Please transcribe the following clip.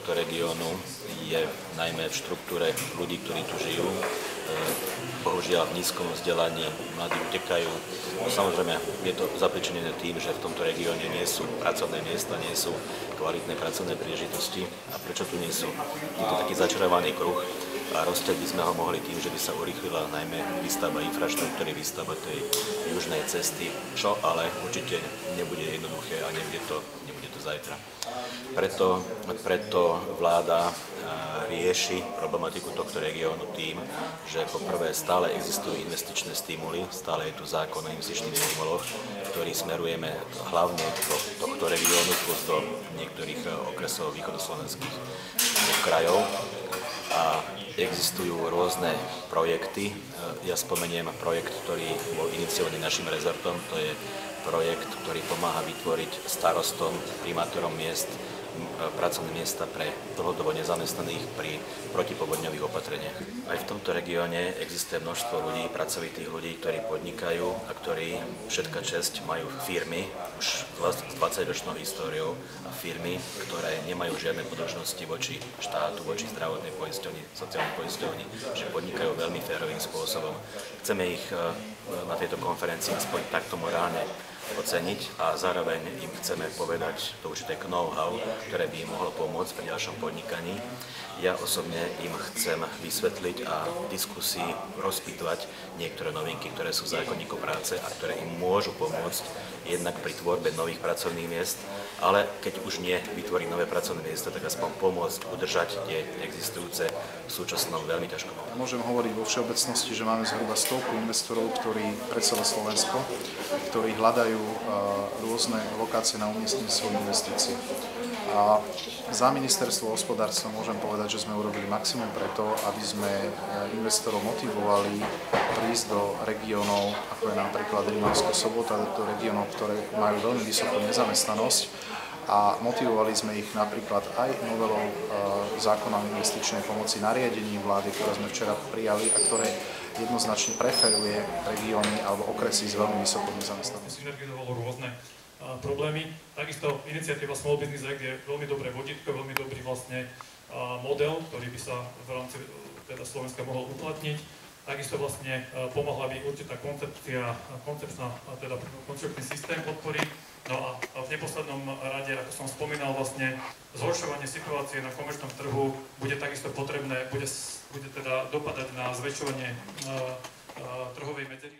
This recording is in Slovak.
tohto regiónu je najmä v štruktúre ľudí, ktorí tu žijú. Bohužiaľ v nízkom vzdelaní mladí utekajú. No, samozrejme je to zapričinené tým, že v tomto regióne nie sú pracovné miesta, nie sú kvalitné pracovné príležitosti. A prečo tu nie sú? Je to taký začarovaný kruh a roztrieť by sme ho mohli tým, že by sa urýchlila najmä výstavba infraštruktúry, výstavba tej južnej cesty, čo ale určite nebude jednoduché a nebude to zajtra. Preto vláda rieši problematiku tohto regiónu tým, že poprvé stále existujú investičné stimuly, stále je tu zákon o investičných stimuloch, ktorý smerujeme hlavne do tohto regiónu plus do niektorých okresov východoslovenských krajov. A existujú rôzne projekty. Ja spomeniem projekt, ktorý bol iniciovaný našim rezortom. To je projekt, ktorý pomáha vytvoriť starostom, primátorom miest pracovné miesta pre dlhodobo nezamestnaných pri protipovodňových opatreniach. Aj v tomto regióne existuje množstvo ľudí, pracovitých ľudí, ktorí podnikajú a ktorí, všetka česť, majú firmy už s 20-ročnou históriou a firmy, ktoré nemajú žiadne podružnosti voči štátu, voči zdravotnej poisťovni, sociálnej poisťovni, že podnikajú veľmi férovým spôsobom. Chceme ich na tejto konferencii aspoň takto morálne oceniť a zároveň im chceme povedať to určité know-how, ktoré by im mohlo pomôcť pri ďalšom podnikaní. Ja osobne im chcem vysvetliť a v diskusii rozpýtovať niektoré novinky, ktoré sú v zákonníku práce a ktoré im môžu pomôcť jednak pri tvorbe nových pracovných miest, ale keď už nie vytvoriť nové pracovné miesta, tak aspoň pomôcť udržať tie existujúce v súčasnom veľmi ťažkom. Môžem hovoriť vo všeobecnosti, že máme zhruba 100 investorov, ktorí pre celé Slovensko, ktorí hľadajú rôzne lokácie na umiestnenie svojich investícií. A za ministerstvo hospodárstva môžem povedať, že sme urobili maximum preto, aby sme investorov motivovali prísť do regiónov, ako je napríklad Rimavská Sobota, do regiónov, ktoré majú veľmi vysokú nezamestnanosť, a motivovali sme ich napríklad aj novelou zákona o investičnej pomoci, nariadením vlády, ktoré sme včera prijali a ktoré jednoznačne preferuje regióny alebo okresy s veľmi vysokou nezamestnanosťou. Synergizovalo rôzne problémy. Takisto iniciatíva Small Business Act je veľmi dobré vodítko, veľmi dobrý vlastne model, ktorý by sa v rámci teda Slovenska mohol uplatniť. Takisto vlastne pomohla by určitá koncepčný systém podpory. No a v neposlednom rade, ako som spomínal, vlastne zhoršovanie situácie na komerčnom trhu bude takisto potrebné, bude teda dopadať na zväčšovanie trhovej medzery.